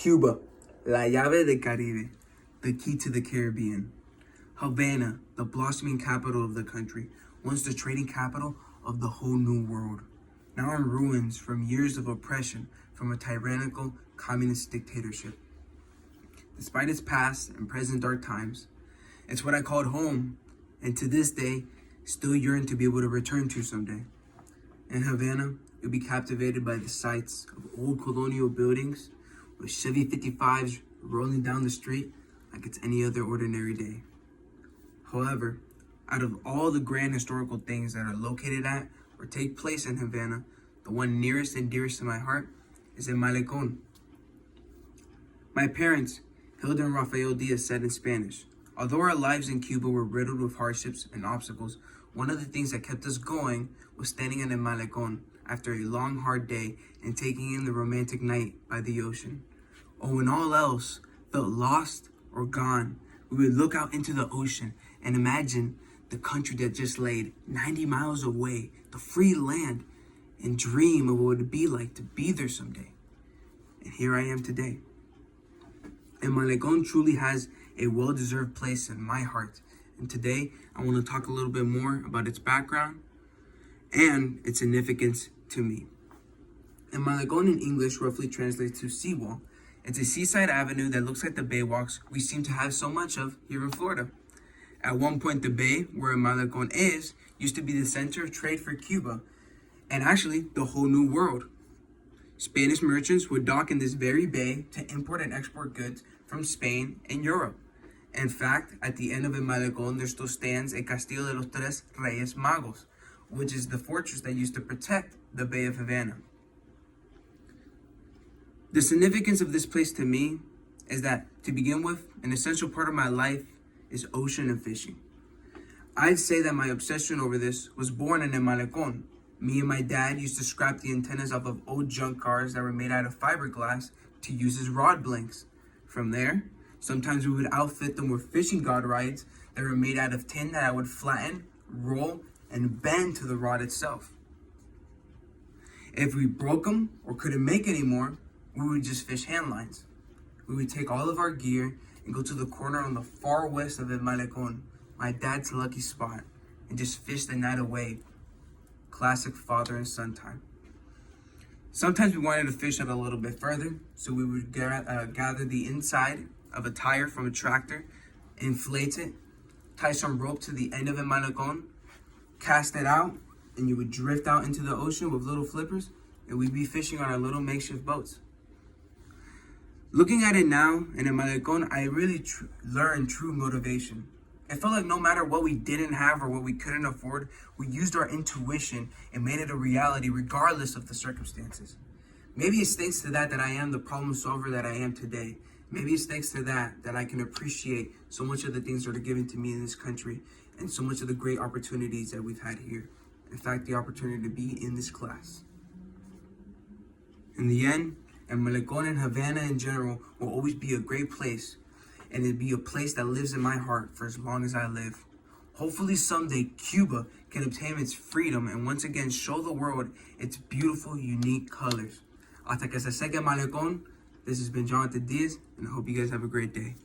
Cuba, La Llave del Caribe, the key to the Caribbean. Havana, the blossoming capital of the country, once the trading capital of the whole new world. Now in ruins from years of oppression from a tyrannical communist dictatorship. Despite its past and present dark times, it's what I called home, and to this day, still yearn to be able to return to someday. In Havana, you'll be captivated by the sights of old colonial buildings with Chevy 55s rolling down the street like it's any other ordinary day. However, out of all the grand historical things that are located at or take place in Havana, the one nearest and dearest to my heart is El Malecón. My parents, Hilda and Rafael Diaz, said in Spanish, although our lives in Cuba were riddled with hardships and obstacles, one of the things that kept us going was standing in El Malecón after a long, hard day and taking in the romantic night by the ocean. Or when all else felt lost or gone, we would look out into the ocean and imagine the country that just laid 90 miles away, the free land, and dream of what it would be like to be there someday. And here I am today. And Malecón truly has a well-deserved place in my heart. And today, I want to talk a little bit more about its background and its significance to me. And Malecón in English roughly translates to seawall. It's a seaside avenue that looks like the baywalks we seem to have so much of here in Florida. At one point, the bay where Malecón is used to be the center of trade for Cuba, and actually the whole new world. Spanish merchants would dock in this very bay to import and export goods from Spain and Europe. In fact, at the end of El Malecón, there still stands a Castillo de los Tres Reyes Magos, which is the fortress that used to protect the Bay of Havana. The significance of this place to me is that, to begin with, an essential part of my life is ocean and fishing. I'd say that my obsession over this was born in El Malecón. Me and my dad used to scrap the antennas off of old junk cars that were made out of fiberglass to use as rod blanks. From there, sometimes we would outfit them with fishing rod rides that were made out of tin that I would flatten, roll, and bend to the rod itself. If we broke them or couldn't make any more, we would just fish hand lines. We would take all of our gear and go to the corner on the far west of El Malecón, my dad's lucky spot, and just fish the night away. Classic father and son time. Sometimes we wanted to fish out a little bit further, so we would gather the inside of a tire from a tractor, inflate it, tie some rope to the end of El Malecón, cast it out, and you would drift out into the ocean with little flippers, and we'd be fishing on our little makeshift boats. Looking at it now in El Malecón, I really learned true motivation. It felt like no matter what we didn't have or what we couldn't afford, we used our intuition and made it a reality regardless of the circumstances. Maybe it's thanks to that I am the problem solver that I am today. Maybe it's thanks to that I can appreciate so much of the things that are given to me in this country and so much of the great opportunities that we've had here. In fact, the opportunity to be in this class. In the end, El Malecón and Havana in general will always be a great place, and it'll be a place that lives in my heart for as long as I live. Hopefully someday Cuba can obtain its freedom and once again show the world its beautiful, unique colors. Hasta que se seque Malecón, this has been Jonathan Diaz, and I hope you guys have a great day.